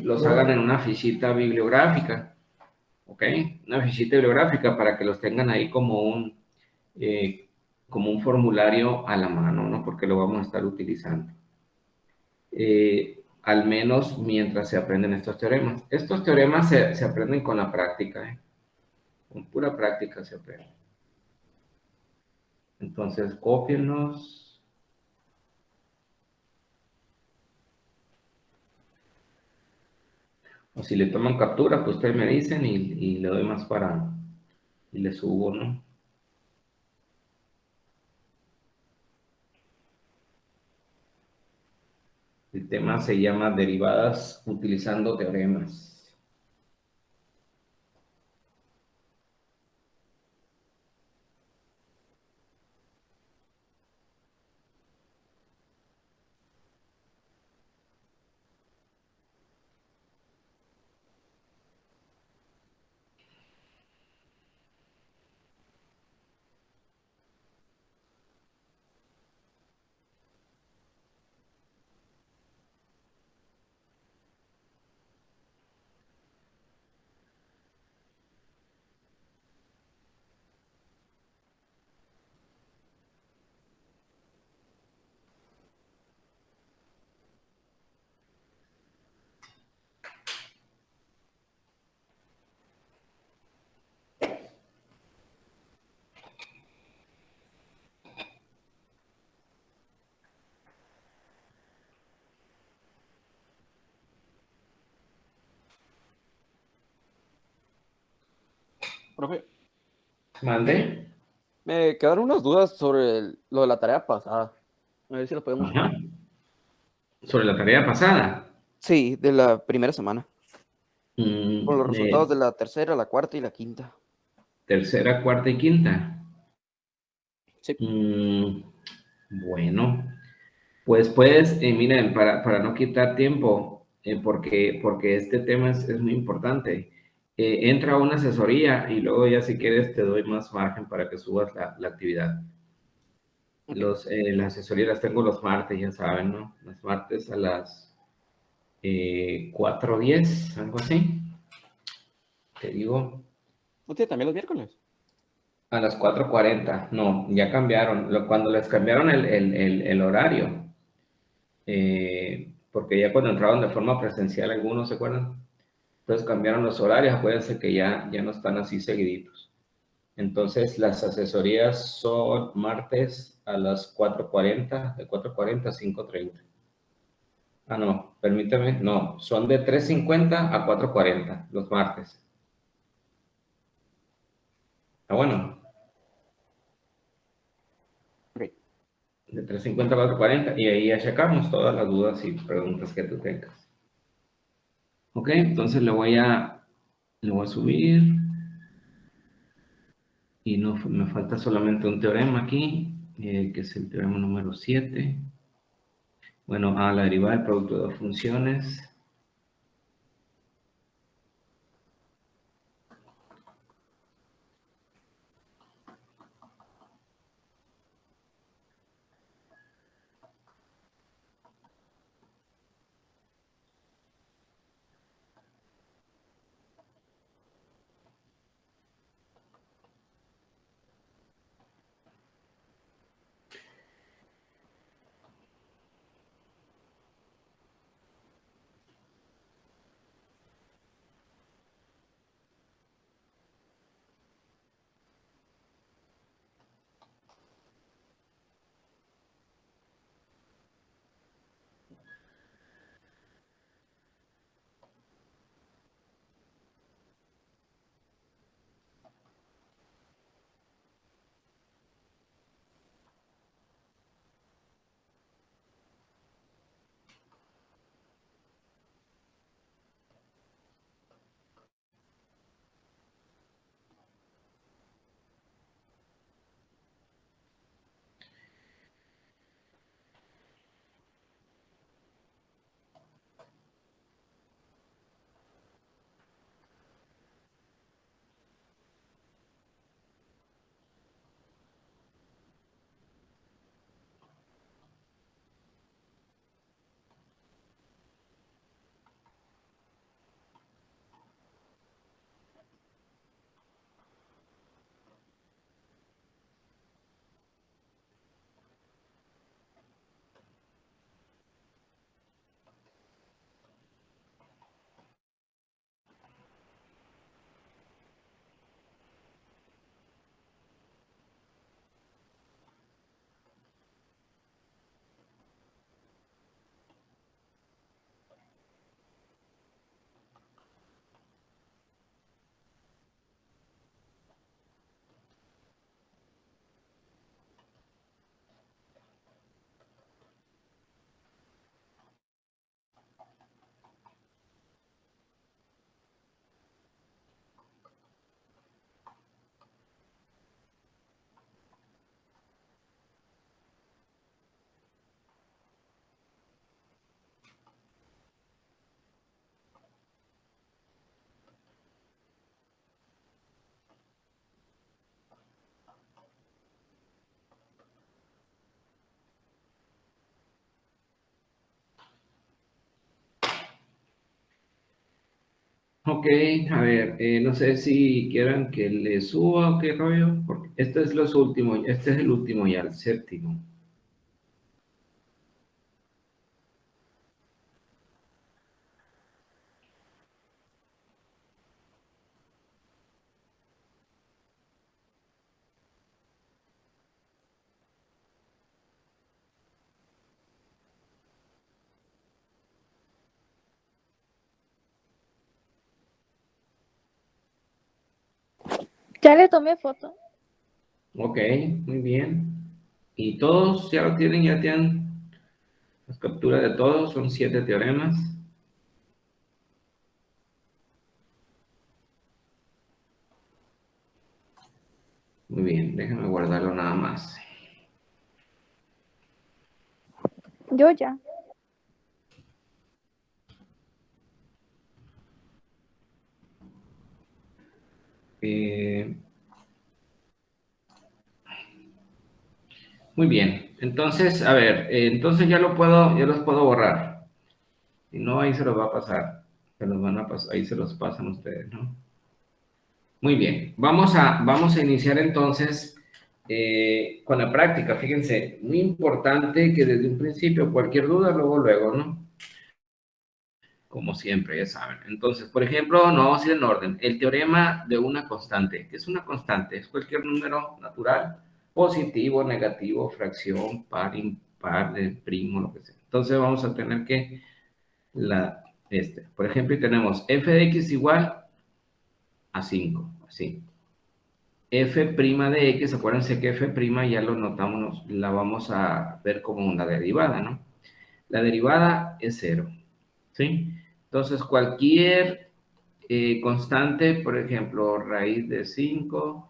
los hagan en una fichita bibliográfica, ¿ok? Una fichita bibliográfica para que los tengan ahí eh, como un formulario a la mano, ¿no? Porque lo vamos a estar utilizando. Al menos mientras se aprenden estos teoremas. Estos teoremas se aprenden con la práctica, ¿eh? Con pura práctica se aprende. Entonces, cópienlos. O si le toman captura, pues ustedes me dicen y le doy más y le subo, ¿no? El tema se llama derivadas utilizando teoremas. Profe, Mande. me quedaron unas dudas sobre lo de la tarea pasada. A ver si las podemos Ajá. checar. Sobre la tarea pasada. Sí, de la primera semana. Con los resultados de De la tercera, la cuarta y la quinta. tercera, cuarta y quinta. Sí. Mm, bueno, pues puedes, miren, para no quitar tiempo, porque este tema es muy importante, entra a una asesoría y luego ya si quieres te doy más margen para que subas la actividad. Ok. Las asesorías las tengo los martes, ya saben, ¿no? Los martes a las 4:10, algo así. Te digo, ¿No tiene también los miércoles? a las 4:40. No, ya cambiaron. Cuando les cambiaron el horario, porque ya cuando entraron de forma presencial, algunos se acuerdan, entonces cambiaron los horarios, acuérdense que ya no están así seguiditos. Entonces las asesorías son martes a las 4:40, de 4:40 a 5:30. Ah, no, permíteme, no, son de 3:50 a 4:40 los martes. Ah, bueno, Ok. de 3:50 a 4:40 y ahí ya checamos todas las dudas y preguntas que tú tengas. Ok, entonces le voy a subir y no, me falta solamente un teorema aquí, que es el teorema número 7. Bueno, la derivada del producto de dos funciones. Ok, a ver, no sé si quieran que le suba o qué rollo, porque este es los últimos, este es el último ya, el séptimo. Ya le tomé foto. Ok, muy bien. Y todos ya lo tienen, ya tienen las capturas de todos, son 7 teoremas. Muy bien, déjenme guardarlo nada más. Yo ya. Eh, Muy bien, entonces, a ver, entonces ya los puedo borrar. Si no, ahí se los va a pasar. Se los van a pasar, ahí se los pasan ustedes, ¿no? Muy bien, vamos a iniciar entonces con la práctica. Fíjense, muy importante que desde un principio, cualquier duda, luego, ¿no? Como siempre, ya saben. Entonces, por ejemplo, no vamos a ir en orden. El teorema de una constante. ¿Qué es una constante? Es cualquier número natural, positivo, negativo, fracción, par, impar, primo, lo que sea. Entonces, vamos a tener que, por ejemplo, tenemos f de x igual a 5, así. F' de x, acuérdense que f' ya lo notamos, la vamos a ver como una derivada, ¿no? La derivada es cero, ¿sí? Entonces, cualquier constante, por ejemplo, raíz de 5,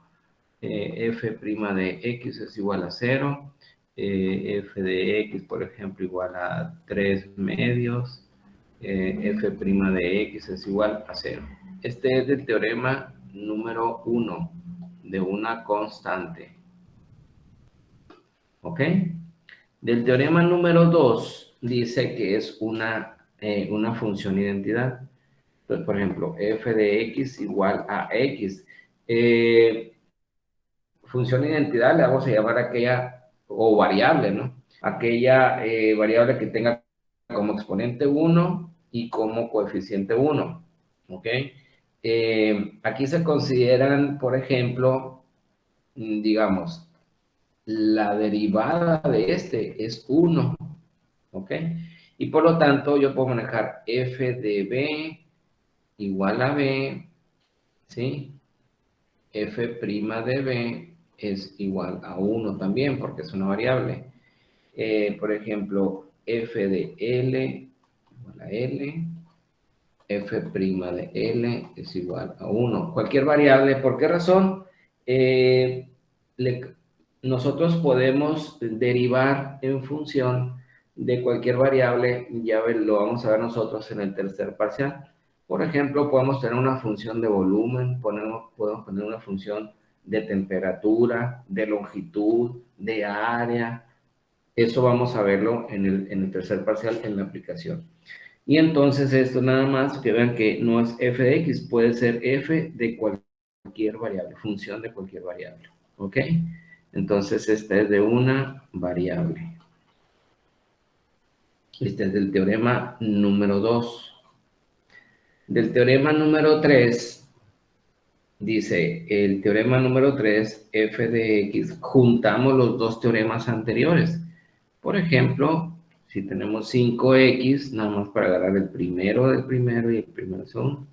f' de x es igual a cero, f de x, por ejemplo, igual a 3 medios, f' de x es igual a cero. Este es el teorema número 1 de una constante, ¿ok? Del teorema número 2 dice que es una función identidad. Entonces, por ejemplo, f de x igual a x. Función identidad le vamos a llamar aquella, o variable, ¿no? Aquella variable que tenga como exponente 1 y como coeficiente 1, ¿ok? Aquí se consideran, por ejemplo, digamos, la derivada de este es 1, ¿ok? Y por lo tanto yo puedo manejar f de b igual a b, ¿sí? F' de b es igual a 1 también, porque es una variable. Por ejemplo, f de l igual a l, f' de l es igual a 1. Cualquier variable, ¿por qué razón? Eh, le- Nosotros podemos derivar en función de cualquier variable, lo vamos a ver nosotros en el tercer parcial. Por ejemplo, podemos tener una función de volumen, podemos poner una función de temperatura, de longitud, de área. Eso vamos a verlo en el tercer parcial en la aplicación. Y entonces esto nada más que vean que no es f de x, puede ser f de cualquier variable, función de cualquier variable. ¿Ok? Entonces esta es de una variable. Este es del teorema número 2. Del teorema número 3, dice el teorema número 3, f de x, juntamos los dos teoremas anteriores. Por ejemplo, si tenemos 5x, nada más para agarrar el primero del primero y el primero del segundo.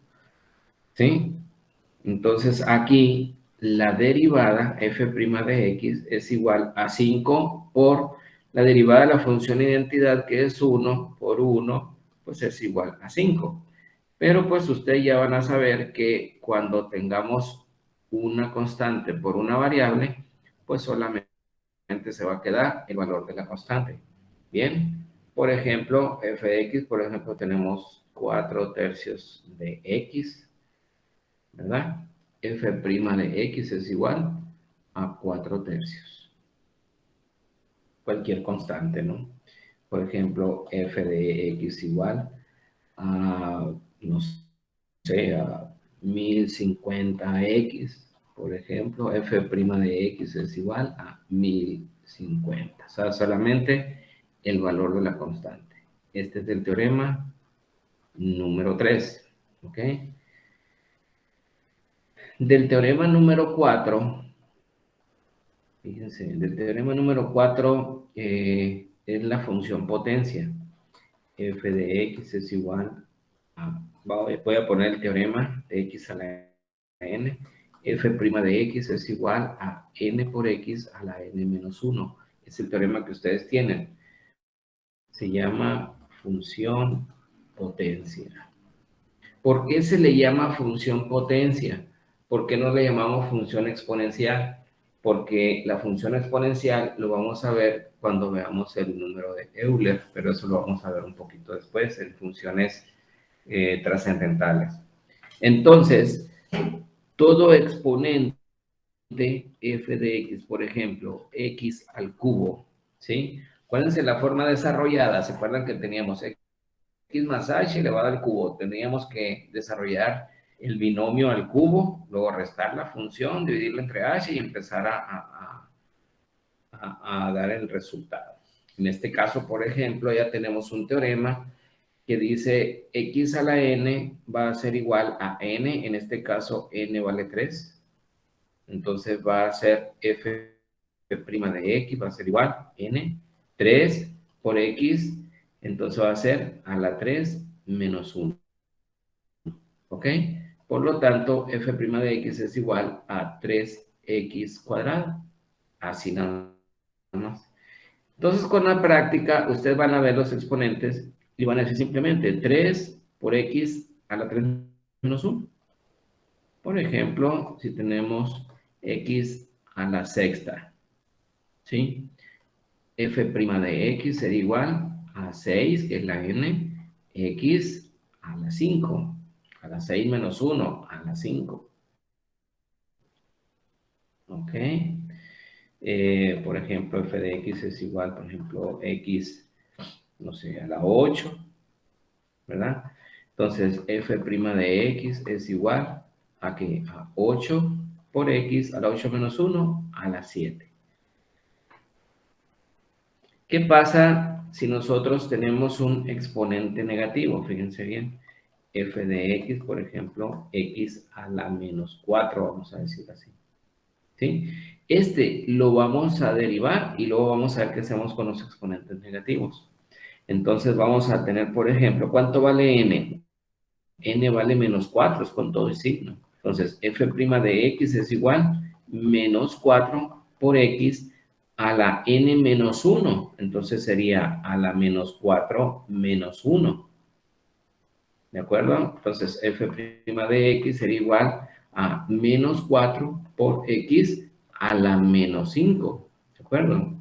¿Sí? Entonces aquí la derivada f' de x es igual a 5 por la derivada de la función identidad, que es 1 por 1, pues es igual a 5. Pero pues ustedes ya van a saber que cuando tengamos una constante por una variable, pues solamente se va a quedar el valor de la constante. Bien, por ejemplo, f de x, por ejemplo, tenemos 4 tercios de x, ¿verdad? F' de x es igual a 4 tercios. Cualquier constante, ¿no? Por ejemplo, f de x igual a, no sea, 1050x, por ejemplo, f' de x es igual a 1050. O sea, solamente el valor de la constante. Este es el teorema número 3. ¿Ok? Del teorema número 4, fíjense, del teorema número 4 es la función potencia. F de x es igual a, voy a poner el teorema de x a la n. F' de x es igual a n por x a la n menos 1. Es el teorema que ustedes tienen. Se llama función potencia. ¿Por qué se le llama función potencia? ¿Por qué no le llamamos función exponencial? Porque la función exponencial lo vamos a ver cuando veamos el número de Euler, pero eso lo vamos a ver un poquito después en funciones trascendentales. Entonces, todo exponente f de x, por ejemplo, x al cubo, ¿sí? Acuérdense la forma desarrollada, ¿se acuerdan que teníamos x más h elevado al cubo? Tendríamos que desarrollar el binomio al cubo, luego restar la función, dividirla entre h y empezar a dar el resultado. En este caso, por ejemplo, ya tenemos un teorema que dice x a la n va a ser igual a n, en este caso n vale 3, entonces va a ser f' de x va a ser igual a n, 3 por x, entonces va a ser a la 3 menos 1. ¿Ok? Por lo tanto, f' de x es igual a 3x cuadrado. Así nada más. Entonces, con la práctica, ustedes van a ver los exponentes y van a decir simplemente 3 por x a la 3 menos 1. Por ejemplo, si tenemos x a la sexta, ¿sí? F' de x sería igual a 6, que es la n, x a la 5, a la 6 menos 1, a la 5. ¿Ok? Por ejemplo, f de x es igual, por ejemplo, x, no sé, a la 8, ¿verdad? Entonces, f' de x es igual a que a 8 por x a la 8 menos 1 a la 7. ¿Qué pasa si nosotros tenemos un exponente negativo? Fíjense bien. F de x, por ejemplo, x a la menos 4, vamos a decir así. ¿Sí? Este lo vamos a derivar y luego vamos a ver qué hacemos con los exponentes negativos. Entonces vamos a tener, por ejemplo, ¿cuánto vale n? N vale menos 4, es con todo el signo. Entonces, f' de x es igual menos 4 por x a la n menos 1. Entonces sería a la menos 4 menos 1. ¿De acuerdo? Entonces, f' de x sería igual a menos 4 por x a la menos 5. ¿De acuerdo?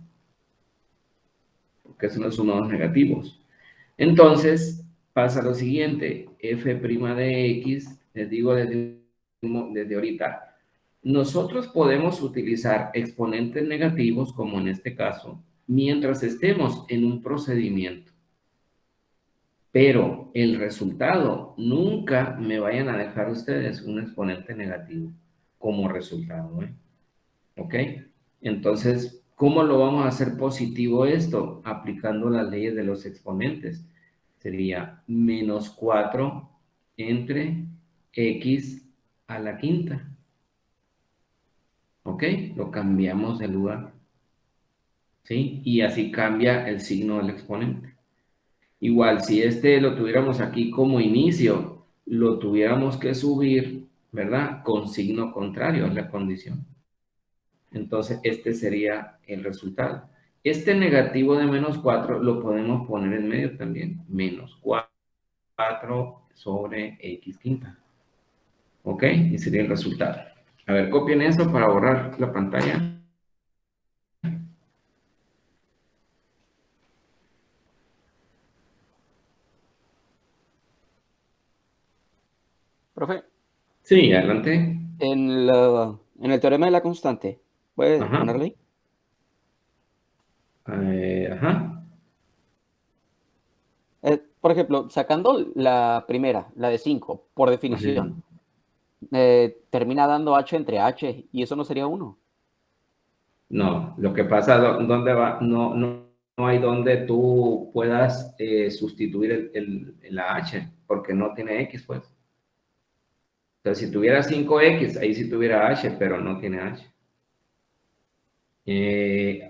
Porque son los sumados negativos. Entonces, pasa lo siguiente. F' de x, les digo desde ahorita, nosotros podemos utilizar exponentes negativos, como en este caso, mientras estemos en un procedimiento. Pero el resultado, nunca me vayan a dejar ustedes un exponente negativo como resultado, ¿eh? ¿Ok? Entonces, ¿cómo lo vamos a hacer positivo esto? Aplicando las leyes de los exponentes. Sería menos 4 entre x a la quinta. ¿Ok? Lo cambiamos de lugar. ¿Sí? Y así cambia el signo del exponente. Igual, si este lo tuviéramos aquí como inicio, lo tuviéramos que subir, ¿verdad? Con signo contrario, es la condición. Entonces, este sería el resultado. Este negativo de menos 4 lo podemos poner en medio también. Menos 4 sobre x quinta. ¿Ok? Y sería el resultado. A ver, copien eso para borrar la pantalla. Profe, Sí, adelante. en el teorema de la constante, ¿puede Ajá. ponerlo ahí? Ajá. por ejemplo, sacando la primera, la de 5, por definición, termina dando h entre h, y eso no sería 1. No, lo que pasa, ¿dónde va? No hay donde tú puedas sustituir la h, porque no tiene x, pues. Entonces, si tuviera 5x, ahí sí tuviera h, pero no tiene h.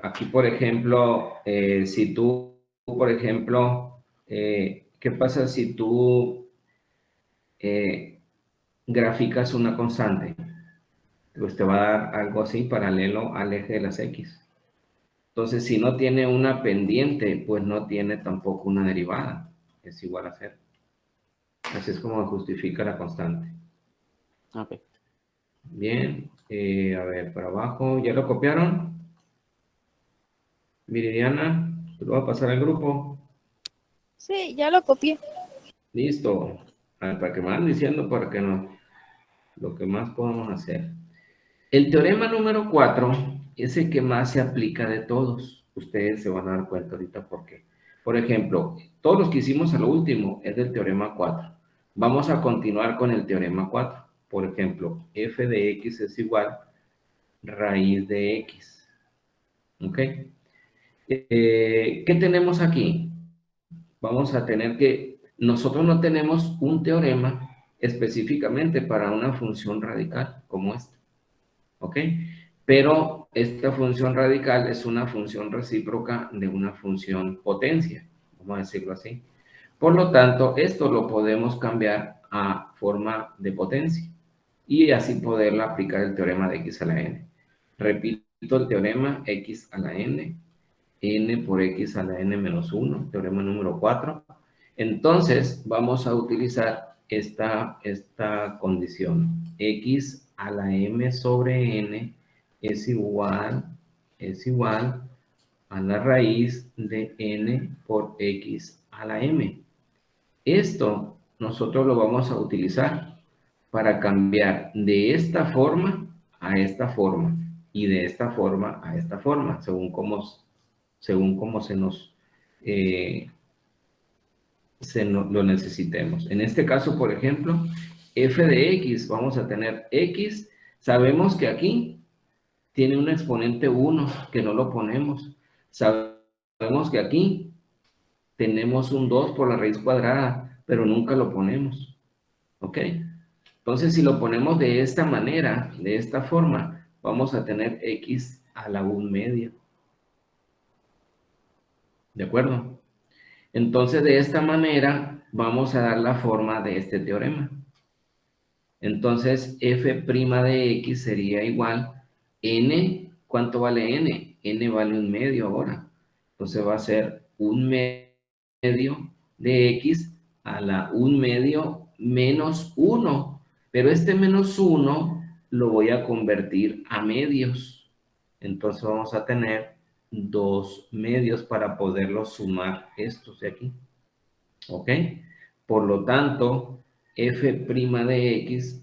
Aquí, por ejemplo, si tú, por ejemplo, ¿qué pasa si tú graficas una constante? Pues te va a dar algo así paralelo al eje de las x. Entonces, si no tiene una pendiente, pues no tiene tampoco una derivada. Es igual a cero. Así es como justifica la constante. Ok. Bien, a ver, para abajo, ¿ya lo copiaron? Viridiana, te lo voy a pasar al grupo. Sí, ya lo copié. Listo. A ver, para que me van diciendo para que no, lo que más podemos hacer. El teorema número 4 es el que más se aplica de todos. Ustedes se van a dar cuenta ahorita por qué. Por ejemplo, todos los que hicimos a lo último es del teorema 4. Vamos a continuar con el teorema 4. Por ejemplo, f de x es igual raíz de x. ¿Ok? ¿Qué tenemos aquí? Vamos a tener que, nosotros no tenemos un teorema específicamente para una función radical como esta. ¿Ok? Pero esta función radical es una función recíproca de una función potencia, vamos a decirlo así. Por lo tanto, esto lo podemos cambiar a forma de potencia y así poderla aplicar el teorema de x a la n. Repito el teorema x a la n por x a la n menos 1, teorema número 4. Entonces, vamos a utilizar esta condición. X a la m sobre n es igual a la raíz de n por x a la m. Esto nosotros lo vamos a utilizar para cambiar de esta forma a esta forma y de esta forma a esta forma, según cómo eh, lo necesitemos. En este caso, por ejemplo, f de x, vamos a tener x, sabemos que aquí tiene un exponente 1, que no lo ponemos. Sabemos que aquí tenemos un 2 por la raíz cuadrada, pero nunca lo ponemos. ¿Ok? Entonces, si lo ponemos de esta manera, de esta forma, vamos a tener x a la 1/2. ¿De acuerdo? Entonces, de esta manera, vamos a dar la forma de este teorema. Entonces, f' de x sería igual, n, ¿cuánto vale n? N vale 1/2 ahora. Entonces, va a ser 1/2 de x a la 1/2 menos 1. Pero este menos 1 lo voy a convertir a medios. Entonces, vamos a tener 2 medios para poderlo sumar estos de aquí. ¿Ok? Por lo tanto, f' de x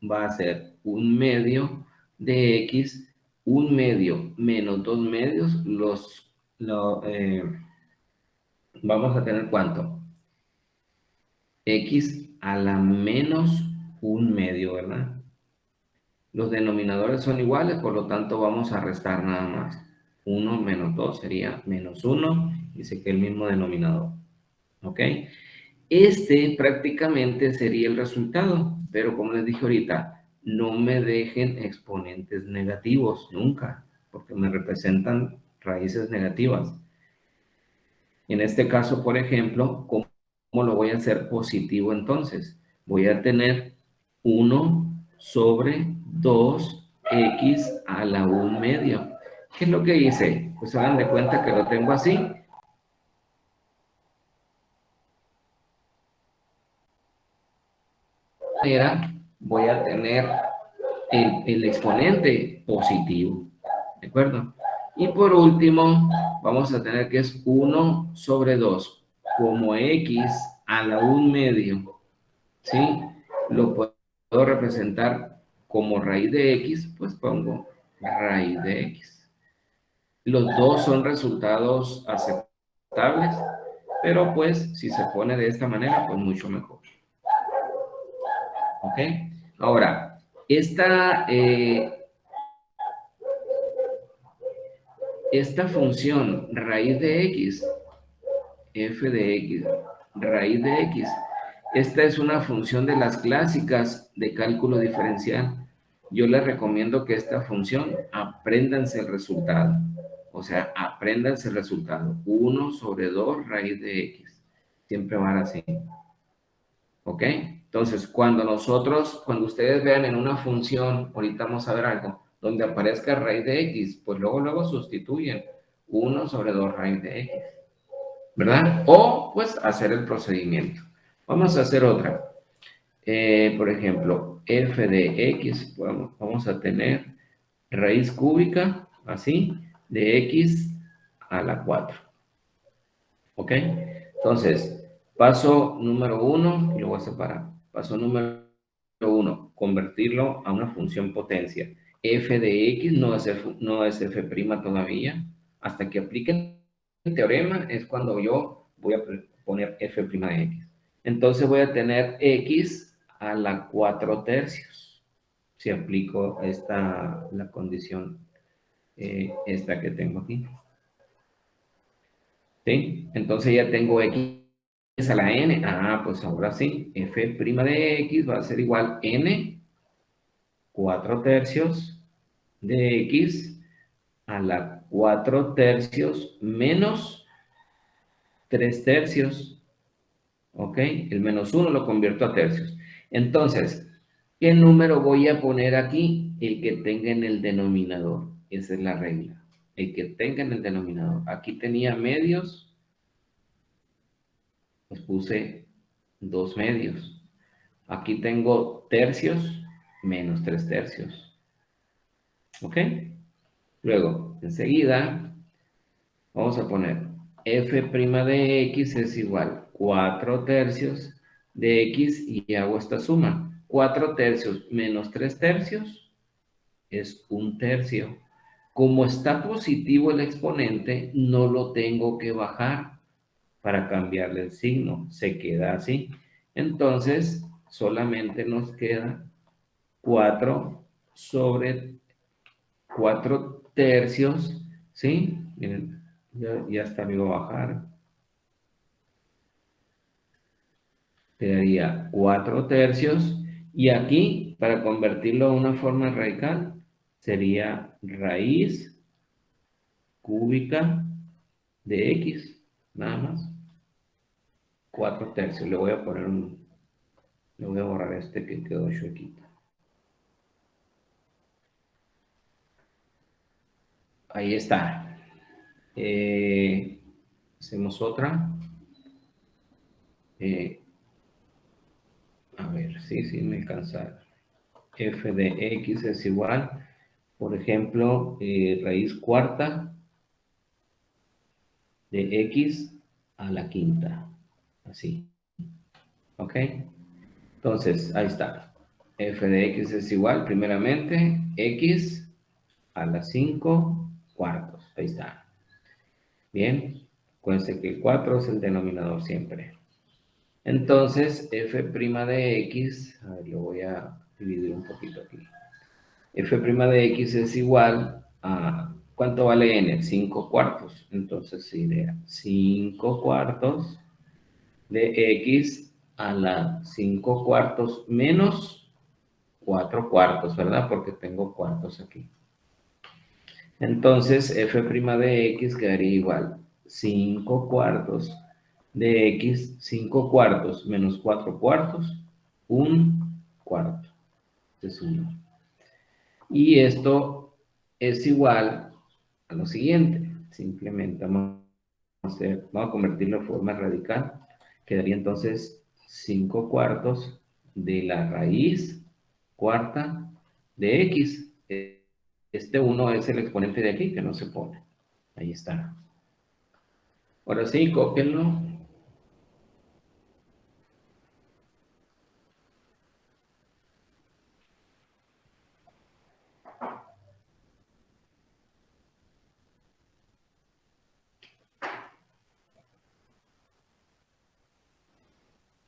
va a ser 1/2 de x, 1/2 menos 2 medios, vamos a tener ¿cuánto? X a la menos 1/2, ¿verdad? Los denominadores son iguales, por lo tanto vamos a restar nada más. 1 menos 2 sería menos 1 y se queda el mismo denominador. ¿Ok? Este prácticamente sería el resultado, pero como les dije ahorita, no me dejen exponentes negativos nunca, porque me representan raíces negativas. En este caso, por ejemplo, ¿cómo lo voy a hacer positivo entonces? Voy a tener 1 sobre 2x a la 1/2. ¿Qué es lo que hice? Pues hagan de cuenta que lo tengo así. Voy a tener el exponente positivo, ¿de acuerdo? Y por último, vamos a tener que es 1 sobre 2, como x a la 1/2, ¿sí? Lo puedo representar como raíz de x, pues pongo raíz de x. Los dos son resultados aceptables, pero pues si se pone de esta manera, pues mucho mejor. ¿Ok? Ahora, esta función raíz de x, f de x, raíz de x, esta es una función de las clásicas de cálculo diferencial. Yo les recomiendo que esta función, apréndanse el resultado. O sea, apréndanse el resultado. 1 sobre 2 raíz de x. Siempre van así. ¿Ok? Entonces, cuando ustedes vean en una función, ahorita vamos a ver algo, donde aparezca raíz de x, pues luego sustituyen 1 sobre 2 raíz de x, ¿verdad? O, pues, hacer el procedimiento. Vamos a hacer otra. Por ejemplo, f de x, vamos a tener raíz cúbica, así, de x a la 4. ¿Ok? Entonces, paso número 1, y lo voy a separar. Paso número 1, convertirlo a una función potencia. F de x no es f' todavía. Hasta que aplique el teorema es cuando yo voy a poner f' de x. Entonces voy a tener x a la 4 tercios. Si aplico la condición esta que tengo aquí. ¿Sí? Entonces ya tengo x a la n. Ah, pues ahora sí, f' de x va a ser igual n 4 tercios de x a la 4 tercios menos 3 tercios. ¿Ok? El menos 1 lo convierto a tercios. Entonces, ¿qué número voy a poner aquí? El que tenga en el denominador. Esa es la regla. El que tenga en el denominador. Aquí tenía medios, pues puse 2 medios. Aquí tengo tercios, menos 3 tercios. ¿Ok? Luego, enseguida, vamos a poner f' de x es igual 4 tercios de x y hago esta suma. 4 tercios menos 3 tercios es 1 tercio. Como está positivo el exponente, no lo tengo que bajar para cambiarle el signo. Se queda así. Entonces, solamente nos queda 4 sobre 4 tercios, ¿sí? Miren, ya está, me iba a bajar. Quedaría 4 tercios. Y aquí, para convertirlo a una forma radical, sería raíz cúbica de x, nada más. 4 tercios. Le voy a poner le voy a borrar este que quedó chuequito. Ahí está. Hacemos otra. A ver, sí, me alcanza. F de x es igual, por ejemplo, raíz cuarta de x a la quinta. Así. ¿Ok? Entonces, ahí está. F de x es igual, primeramente, x a la 5 cuartos. Ahí está. Bien. Acuérdense que el 4 es el denominador siempre. Entonces, f' de x, a ver, lo voy a dividir un poquito aquí. F' de x es igual a, ¿cuánto vale n? 5 cuartos. Entonces sería 5 cuartos de x a la 5 cuartos menos 4 cuartos, ¿verdad? Porque tengo cuartos aquí. Entonces, f' de x quedaría igual 5 cuartos de x, 5 cuartos menos 4 cuartos, 1 cuarto. Es 1. Y esto es igual a lo siguiente. Simplemente vamos a convertirlo en forma radical. Quedaría entonces 5 cuartos de la raíz cuarta de x. Este 1 es el exponente de aquí que no se pone. Ahí está. Ahora sí, cópienlo.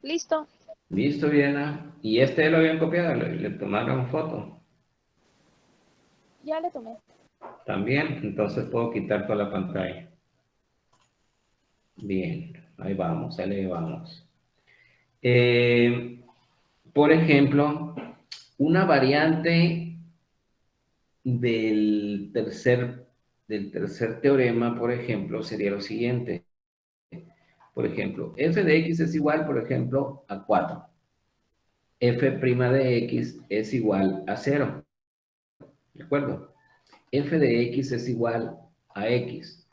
Listo. Listo, Viena. ¿Y este lo habían copiado? ¿Le tomaron foto? Ya le tomé. También, entonces puedo quitar toda la pantalla. Bien, ahí vamos, ahí le vamos. Por ejemplo, una variante del tercer teorema, por ejemplo, sería lo siguiente. Por ejemplo, f de x es igual, por ejemplo, a 4. F' de x es igual a 0. ¿De acuerdo? F de x es igual a x.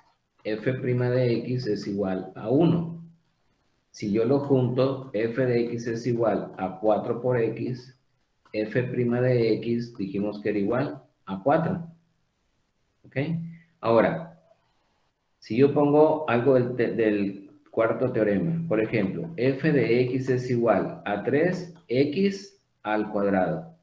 F' de x es igual a 1. Si yo lo junto, f de x es igual a 4 por x. F' de x dijimos que era igual a 4. ¿Ok? Ahora, si yo pongo algo del cuarto teorema, por ejemplo, f de x es igual a 3x al cuadrado.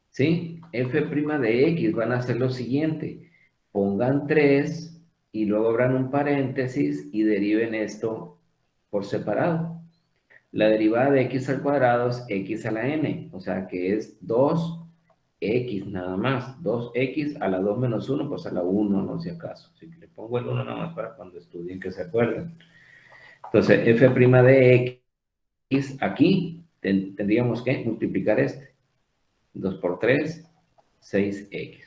¿Sí? F' de x van a hacer lo siguiente. Pongan 3 y luego abran un paréntesis y deriven esto por separado. La derivada de x al cuadrado es x a la n, o sea que es 2x nada más. 2x a la 2 menos 1, pues a la 1, no si acaso. Así que le pongo el 1 nada más para cuando estudien que se acuerden. Entonces, f' de x aquí tendríamos que multiplicar este. 2 por 3, 6x.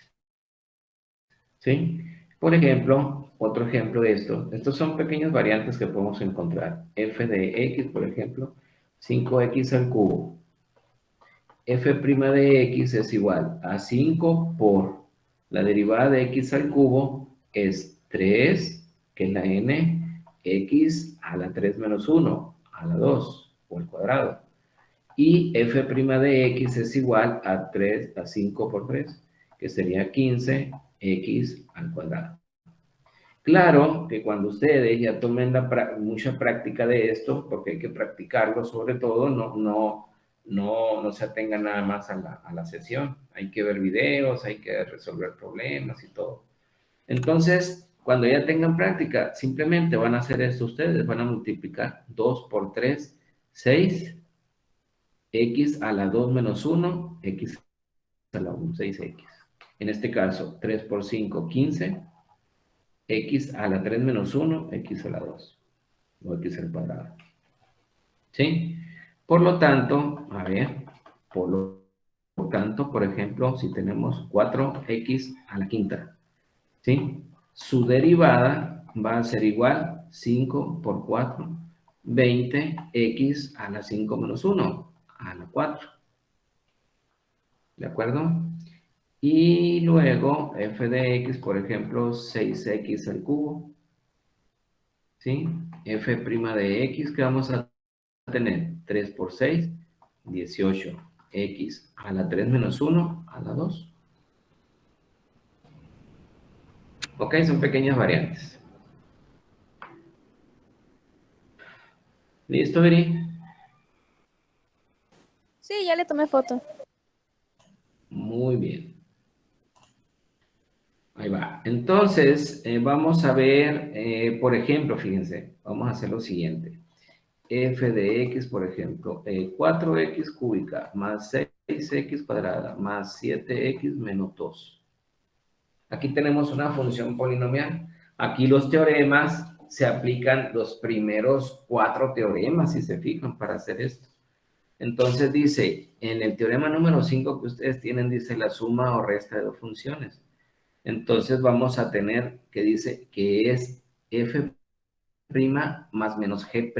¿Sí? Por ejemplo, otro ejemplo de esto. Estos son pequeñas variantes que podemos encontrar. F de x, por ejemplo, 5x al cubo. F' de x es igual a 5 por la derivada de x al cubo es 3, que es la n, x a la 3 menos 1, a la 2, o al cuadrado. Y f' de x es igual a 3, a 5 por 3, que sería 15x al cuadrado. Claro que cuando ustedes ya tomen mucha práctica de esto, porque hay que practicarlo sobre todo, no se atengan nada más a la sesión. Hay que ver videos, hay que resolver problemas y todo. Entonces, cuando ya tengan práctica, simplemente van a hacer esto ustedes, van a multiplicar 2 por 3, 6, x a la 2 menos 1, x a la 1, 6x. En este caso, 3 por 5, 15, x a la 3 menos 1, x a la 2, o x al cuadrado. ¿Sí? Por lo tanto, a ver, por tanto, por ejemplo, si tenemos 4x a la quinta, ¿sí? Su derivada va a ser igual 5 por 4, 20x a la 5 menos 1, a la 4. ¿De acuerdo? Y luego f de x, por ejemplo, 6x al cubo. ¿Sí? F' de x, que vamos a tener 3 por 6, 18. X a la 3 menos 1, a la 2. Ok, son pequeñas variantes. ¿Listo, Viri? Sí, ya le tomé foto. Muy bien. Ahí va. Entonces, vamos a ver, por ejemplo, fíjense, vamos a hacer lo siguiente. F de x, por ejemplo, 4x cúbica más 6x cuadrada más 7x menos 2. Aquí tenemos una función polinomial. Aquí los teoremas se aplican los primeros 4 teoremas, si se fijan, para hacer esto. Entonces dice, en el teorema número 5 que ustedes tienen, dice la suma o resta de dos funciones. Entonces vamos a tener que dice que es f' más menos g'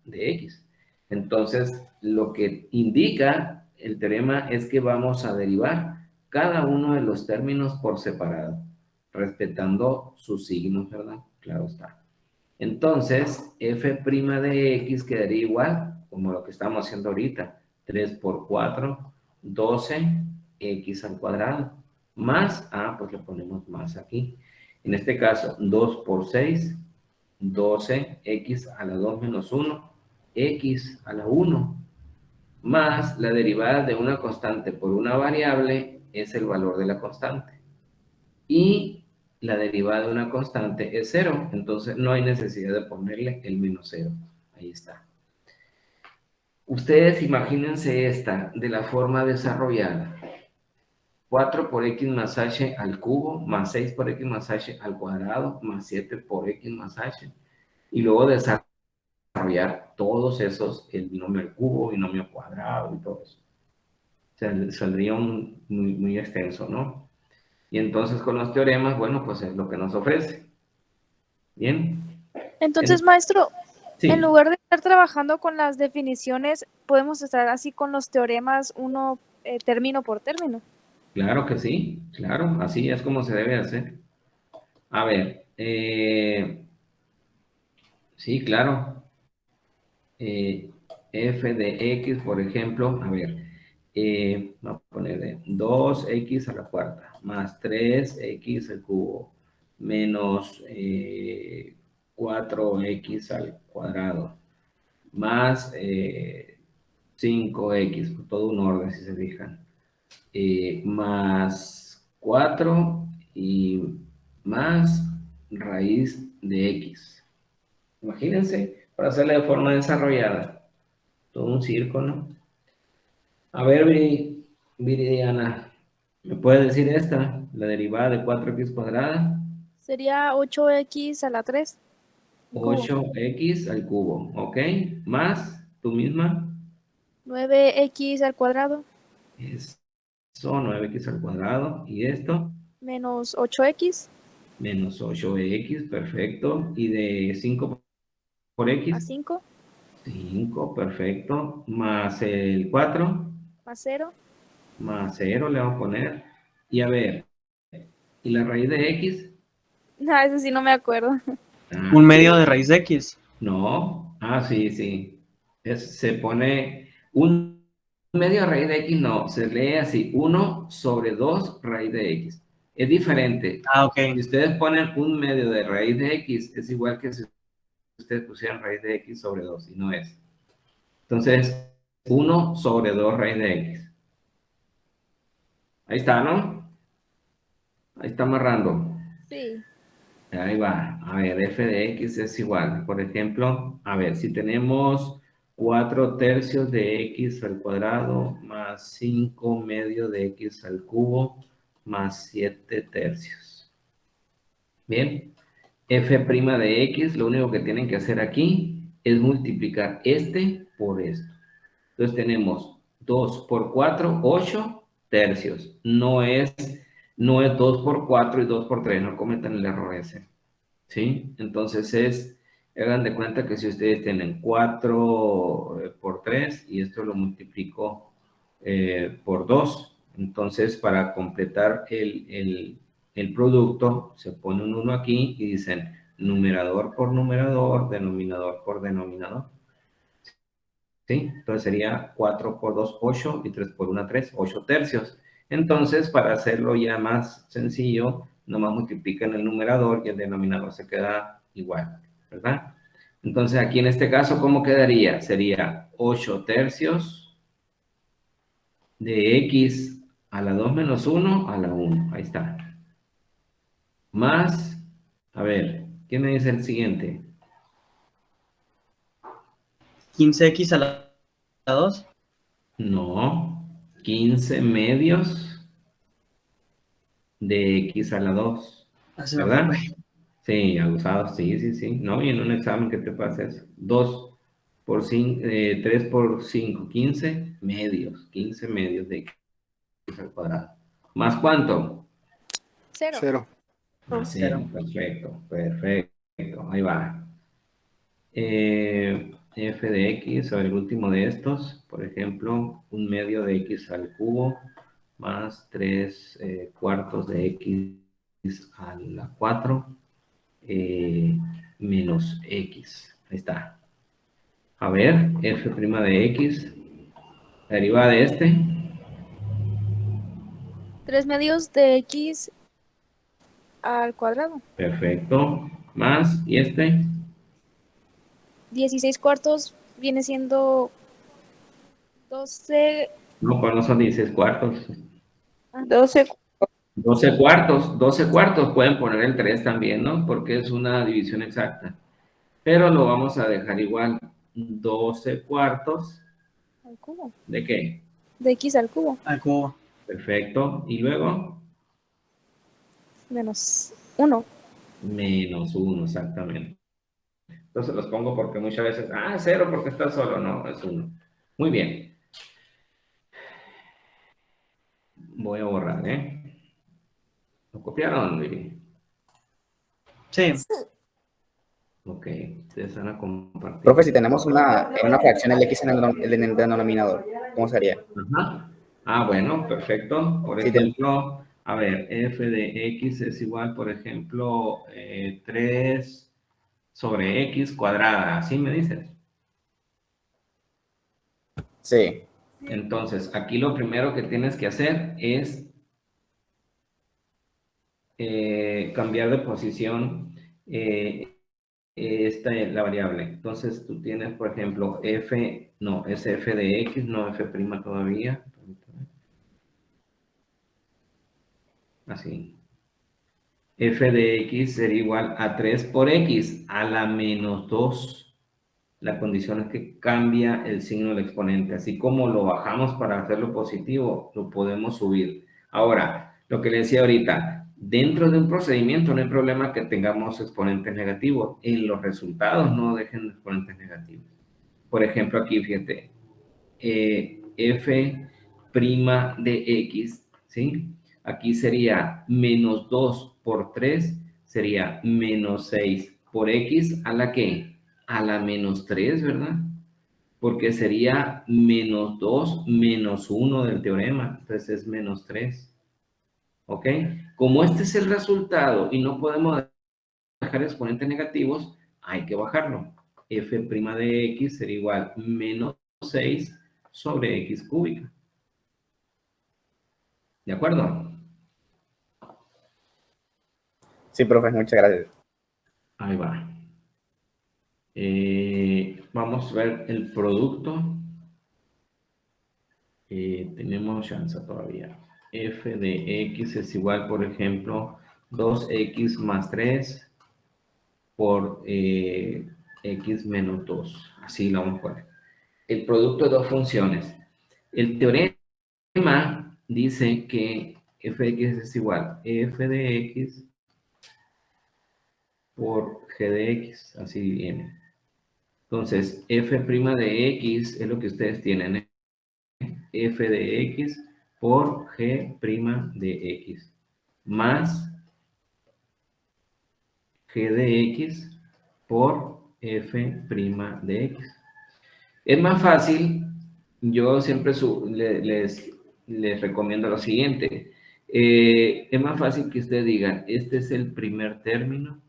de x. Entonces, lo que indica el teorema es que vamos a derivar cada uno de los términos por separado, respetando sus signos, ¿verdad? Claro está. Entonces, f' de x quedaría igual, como lo que estamos haciendo ahorita, 3 por 4, 12, x al cuadrado, más, pues le ponemos más aquí. En este caso, 2 por 6, 12x a la 2 menos 1, x a la 1, más la derivada de una constante por una variable es el valor de la constante. Y la derivada de una constante es 0, entonces no hay necesidad de ponerle el menos 0. Ahí está. Ustedes imagínense esta de la forma desarrollada. 4 por x más h al cubo, más 6 por x más h al cuadrado, más 7 por x más h. Y luego desarrollar todos esos, el binomio al cubo, binomio cuadrado y todo eso. O sea, saldría muy extenso, ¿no? Y entonces con los teoremas, bueno, pues es lo que nos ofrece. ¿Bien? Entonces, maestro, Sí, en lugar de estar trabajando con las definiciones, podemos estar así con los teoremas, uno término por término. claro que sí, claro, así es como se debe hacer. A ver, sí, claro. F de x, por ejemplo, a ver, vamos a poner de 2x a la cuarta, más 3x al cubo, menos 4x al cuadrado, más 5x, todo un orden si se fijan, más 4 y más raíz de x. Imagínense, para hacerla de forma desarrollada, todo un círculo. A ver, Viridiana, ¿me puedes decir esta? La derivada de 4x cuadrada, Sería 8x a la 3. 8x al cubo, ¿ok? Más, tú misma, 9x al cuadrado eso, 9x al cuadrado, y esto, menos 8x menos 8x, perfecto, y de 5 por más x, 5 5, perfecto, más el 4, más 0. más 0 le vamos a poner, y a ver, ¿y la raíz de x? No, eso sí no me acuerdo. Ah, Un medio de raíz de x. no, sí, sí. Se pone un medio raíz de x, no, se lee así, 1 sobre 2 raíz de x. Es diferente. Ah, ok. Si ustedes ponen un medio de raíz de x, es igual que si ustedes pusieran raíz de x sobre 2, y no es. Entonces, 1 sobre 2 raíz de x. Ahí está, ¿no? Ahí está amarrando. Sí. Ahí va. A ver, f de x es igual. Por ejemplo, a ver, si tenemos 4 tercios de x al cuadrado más 5 medio de x al cubo más 7 tercios. Bien. F' de x, lo único que tienen que hacer aquí es multiplicar este por esto. Entonces tenemos 2 por 4, 8 tercios. No es 2 por 4 y 2 por 3, no cometan el error ese. ¿Sí? Entonces hagan de cuenta que si ustedes tienen 4 por 3 y esto lo multiplico por 2, entonces para completar el producto se pone un 1 aquí y dicen numerador por numerador, denominador por denominador. ¿Sí? Entonces sería 4 por 2, 8 y 3 por 1, 3, 8 tercios. Entonces, para hacerlo ya más sencillo, nomás multiplican el numerador y el denominador se queda igual, ¿verdad? Entonces, aquí en este caso, ¿cómo quedaría? Sería 8 tercios de x a la 2 menos 1 a la 1. Ahí está. Más, a ver, ¿qué me dice el siguiente? 15x a la 2. No, 15 medios de x a la 2, Ah, se me ¿verdad? fue. Sí, abusados, sí, sí, sí. No, y en un examen, ¿qué te pasa eso? 2 por 5, 3 por 5, 15 medios, 15 medios de x al cuadrado. ¿Más cuánto? 0. 0. Más 0, Cero. perfecto, perfecto, ahí va. F de x sobre el último de estos, por ejemplo, un medio de x al cubo más 3 cuartos de x a la 4 menos x. Ahí está. A ver, f' de x, la derivada de este, 3 medios de x al cuadrado. perfecto, más, y este, 16 cuartos viene siendo 12. no, pues no son 16 cuartos, 12. 12 cuartos, pueden poner el 3 también, ¿no? Porque es una división exacta, pero lo vamos a dejar igual, 12 cuartos al cubo. ¿De qué? De x al cubo. Al cubo. Perfecto. Y luego, Menos 1. menos 1, exactamente. Entonces los pongo porque muchas veces, 0 porque está solo. No, es 1. Muy bien. Voy a borrar, ¿eh? ¿Lo copiaron, Lili? Sí. Ok, ustedes van a compartir. Profe, si tenemos en una fracción el x en el denominador, ¿cómo sería? Ajá. Bueno, perfecto. Por Sí, ejemplo, a ver, f de x es igual, por ejemplo, 3 sobre x cuadrada. ¿Así me dices? Sí. Entonces, aquí lo primero que tienes que hacer es cambiar de posición la variable. Entonces, tú tienes, por ejemplo, es f de x, no f' todavía. Así. F de x sería igual a 3 por x a la menos 2. La condición es que cambia el signo del exponente. Así como lo bajamos para hacerlo positivo, lo podemos subir. Ahora, lo que le decía ahorita, dentro de un procedimiento no hay problema que tengamos exponentes negativos. En los resultados no dejen exponentes negativos. Por ejemplo, aquí, fíjate, f' de x, ¿sí? Aquí sería menos 2 por 3, sería menos 6 por x a la que? A la menos 3, ¿verdad? Porque sería menos 2 menos 1 del teorema, entonces es menos 3. ¿Ok? Como este es el resultado y no podemos dejar exponentes negativos, hay que bajarlo. F' de x sería igual menos 6 sobre x cúbica. ¿De acuerdo? Sí, profe, muchas gracias. Ahí va. Vamos a ver el producto. Tenemos chance todavía. F de x es igual, por ejemplo, 2x más 3 por x menos 2. Así lo vamos a poner. El producto de dos funciones. El teorema dice que f de x es igual a f de x por g de x. Así viene. Entonces, f' de x es lo que ustedes tienen, ¿eh? F de x por g' de x más g de x por f' de x. Es más fácil, yo siempre les recomiendo lo siguiente. Es más fácil que ustedes digan, este es el primer término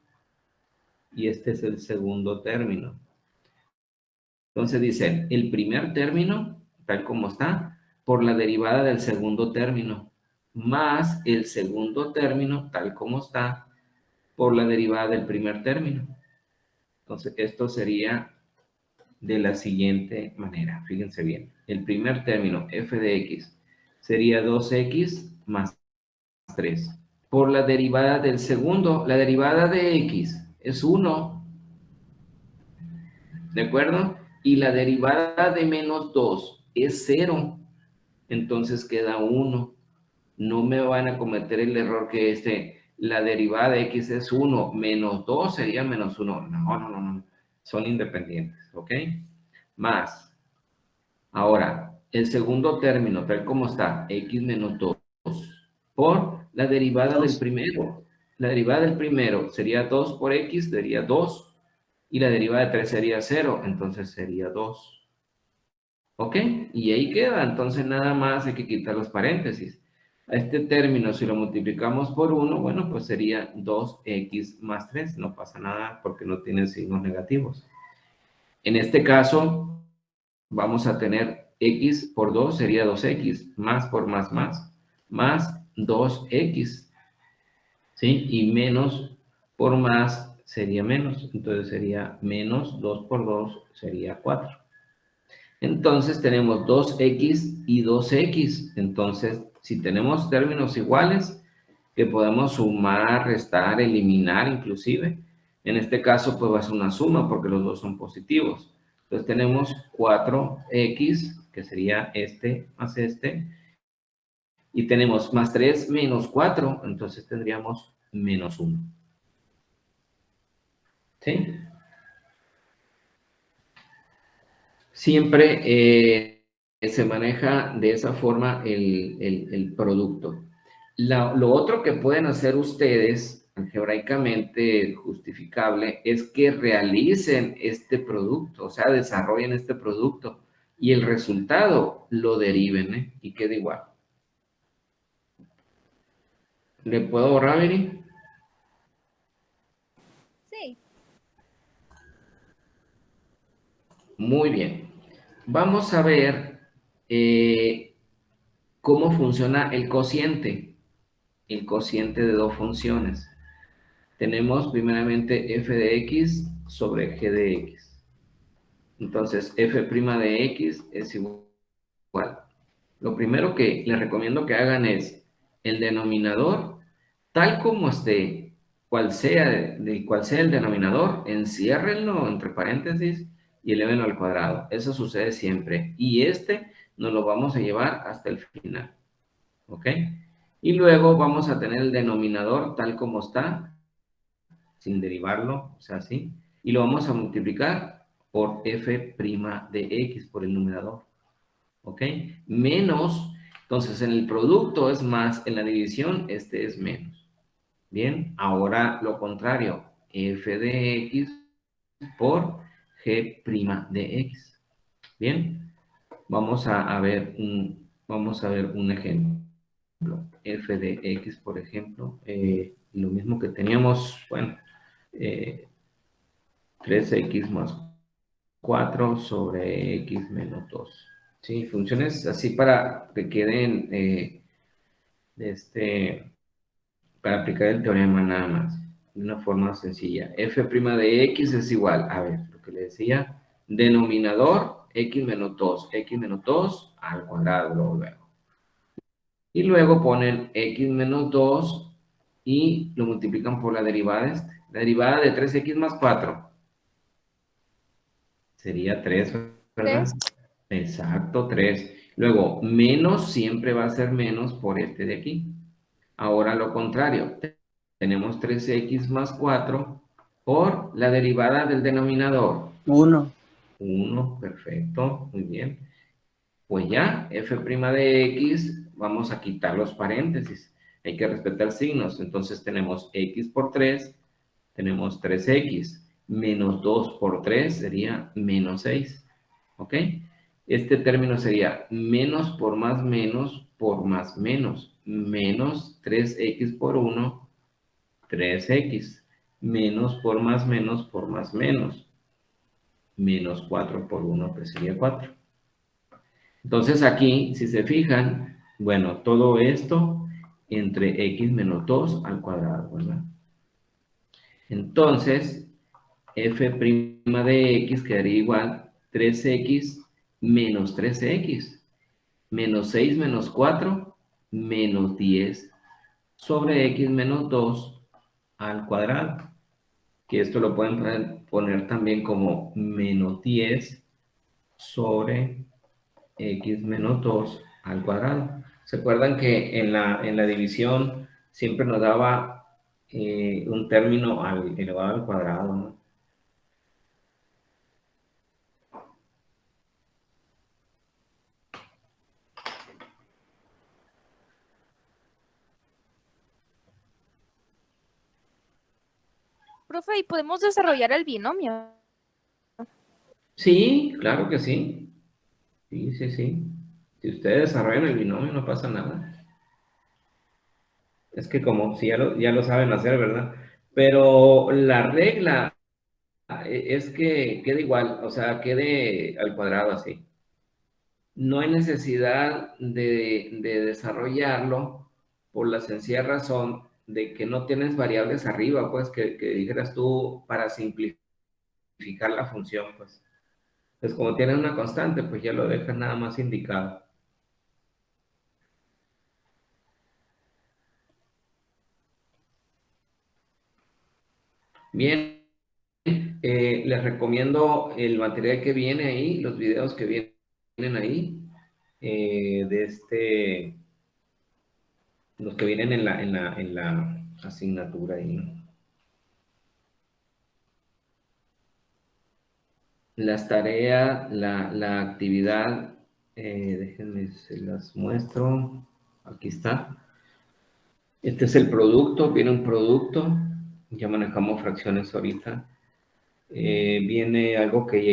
y este es el segundo término. Entonces dicen, el primer término, tal como está, por la derivada del segundo término, más el segundo término, tal como está, por la derivada del primer término. Entonces, esto sería de la siguiente manera. Fíjense bien. El primer término, f de x, sería 2x más 3. Por la derivada del segundo, la derivada de x es 1. ¿De acuerdo? Y la derivada de menos 2 es 0. Entonces queda 1. No me van a cometer el error que la derivada de x es 1, menos 2 sería menos 1. No. Son independientes, ¿ok? Más. Ahora, el segundo término, tal como está, x menos 2, por la derivada del primero. La derivada del primero sería 2 por x, sería 2. Y la derivada de 3 sería 0, entonces sería 2. ¿Ok? Y ahí queda, entonces nada más hay que quitar los paréntesis. A este término, si lo multiplicamos por 1, bueno, pues sería 2x más 3. No pasa nada porque no tiene signos negativos. En este caso, vamos a tener x por 2 sería 2x, más por más 2x, ¿sí? Y menos por más sería menos, entonces sería menos 2 por 2 sería 4. Entonces tenemos 2x y 2x. Entonces, si tenemos términos iguales, que podemos sumar, restar, eliminar inclusive, en este caso pues va a ser una suma porque los dos son positivos. Entonces tenemos 4x que sería este más este. Y tenemos más 3 menos 4, entonces tendríamos menos 1. ¿Sí? Siempre se maneja de esa forma el producto. Lo otro que pueden hacer ustedes, algebraicamente justificable, es que realicen este producto, o sea, desarrollen este producto y el resultado lo deriven, ¿eh? Y quede igual. ¿Le puedo borrar, Viri? Sí. Muy bien. Vamos a ver cómo funciona el cociente de dos funciones. Tenemos primeramente f de x sobre g de x. Entonces, f' de x es igual. Lo primero que les recomiendo que hagan es el denominador, tal como esté, cual sea el denominador, enciérrenlo entre paréntesis y elévenlo al cuadrado. Eso sucede siempre. Y nos lo vamos a llevar hasta el final. ¿Ok? Y luego vamos a tener el denominador tal como está, sin derivarlo, o sea, así. Y lo vamos a multiplicar por f' de x, por el numerador. ¿Ok? Menos, entonces en el producto es más, en la división este es menos. Bien, ahora lo contrario, f de x por g' de x. Bien, vamos a ver un ejemplo. F de x, por ejemplo, lo mismo que teníamos, bueno, 3x más 4 sobre x menos 2. Sí, funciones así para que queden, para aplicar el teorema nada más, de una forma sencilla. F' de x es igual, a ver, lo que le decía, denominador x menos 2 al cuadrado, luego. Y luego ponen x menos 2 y lo multiplican por la derivada de este. La derivada de 3x más 4 sería 3, ¿verdad? 3. Exacto, 3. Luego, menos siempre va a ser menos por este de aquí. Ahora lo contrario, tenemos 3x más 4 por la derivada del denominador. 1. 1, perfecto, muy bien. Pues ya, f' de x, vamos a quitar los paréntesis. Hay que respetar signos. Entonces tenemos x por 3, tenemos 3x. Menos 2 por 3 sería menos 6. ¿Ok? Este término sería menos por más menos por más menos. Menos 3x por 1, 3x. Menos por más menos por más menos. Menos 4 por 1, que sería 4. Entonces aquí, si se fijan, bueno, todo esto entre x menos 2 al cuadrado, ¿verdad? Entonces, f' de x quedaría igual 3x menos 13x, menos 6 menos 4, menos 10 sobre x menos 2 al cuadrado. Que esto lo pueden poner también como menos 10 sobre x menos 2 al cuadrado. ¿Se acuerdan que en la división siempre nos daba un término elevado al cuadrado, ¿no? Profe, ¿y podemos desarrollar el binomio? Sí, claro que sí. Sí, sí, sí. Si ustedes desarrollan el binomio no pasa nada. Es que como si ya lo saben hacer, ¿verdad? Pero la regla es que quede igual, o sea, quede al cuadrado así. No hay necesidad de desarrollarlo por la sencilla razón de que no tienes variables arriba, pues, que dijeras tú para simplificar la función, pues. Pues como tienes una constante, pues ya lo dejas nada más indicado. Bien, les recomiendo el material que viene ahí, los videos que vienen ahí. de los que vienen en la asignatura ahí. Las tareas, la actividad, déjenme, se las muestro. Aquí está. Este es el producto, viene un producto, ya manejamos fracciones ahorita. Viene algo que ya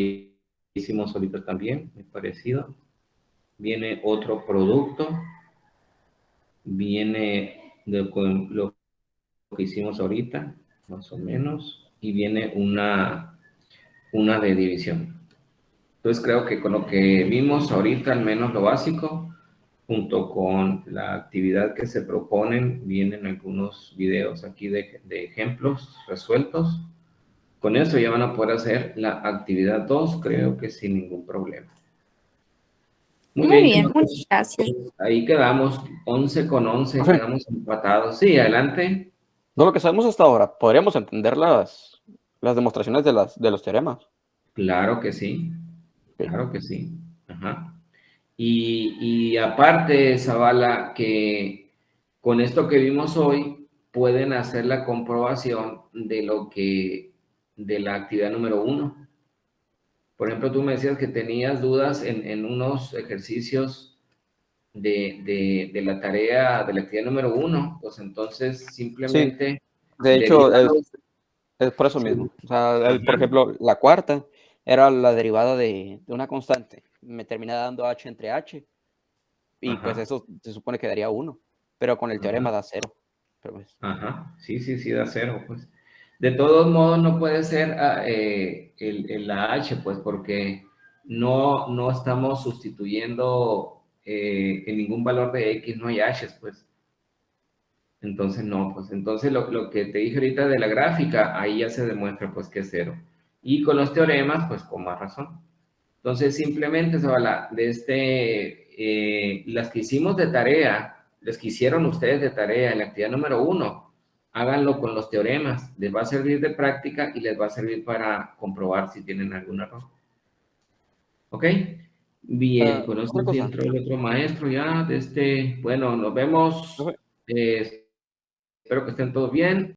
hicimos ahorita también, muy parecido. Viene otro producto, viene lo que hicimos ahorita, más o menos, y viene una de división. Entonces creo que con lo que vimos ahorita, al menos lo básico, junto con la actividad que se proponen, vienen algunos videos aquí de ejemplos resueltos. Con eso ya van a poder hacer la actividad 2, creo que sin ningún problema. Muy bien, chicos. muchas gracias. Ahí quedamos, 11 con 11, Profe. quedamos empatados. Sí, adelante. No, lo que sabemos hasta ahora, podríamos entender las demostraciones de los teoremas. Claro que sí, Sí. claro que sí. Ajá. Y aparte, Zavala, que con esto que vimos hoy, pueden hacer la comprobación de la actividad número 1. Por ejemplo, tú me decías que tenías dudas en unos ejercicios de la tarea, de la actividad número 1, pues entonces Sí, simplemente de hecho, derívalos. es por eso Sí. mismo. O sea, por Ajá. ejemplo, la cuarta era la derivada de una constante. Me termina dando h entre h, y pues Ajá. eso se supone que daría 1, pero con el teorema Ajá. da 0. Pero pues, Ajá. Sí, da 0, pues. De todos modos, no puede ser la H, pues, porque no estamos sustituyendo en ningún valor de X, no hay H, pues. Entonces, no, pues, entonces lo que te dije ahorita de la gráfica, ahí ya se demuestra, pues, que es 0. Y con los teoremas, pues, con más razón. Entonces, simplemente, Zavala, las que hicimos de tarea, las que hicieron ustedes de tarea en la actividad número 1, háganlo con los teoremas. Les va a servir de práctica y les va a servir para comprobar si tienen algún error. ¿Ok? Bien, con eso otra sí cosa. entró el otro maestro ya. Bueno, nos vemos. Profe, Espero que estén todos bien.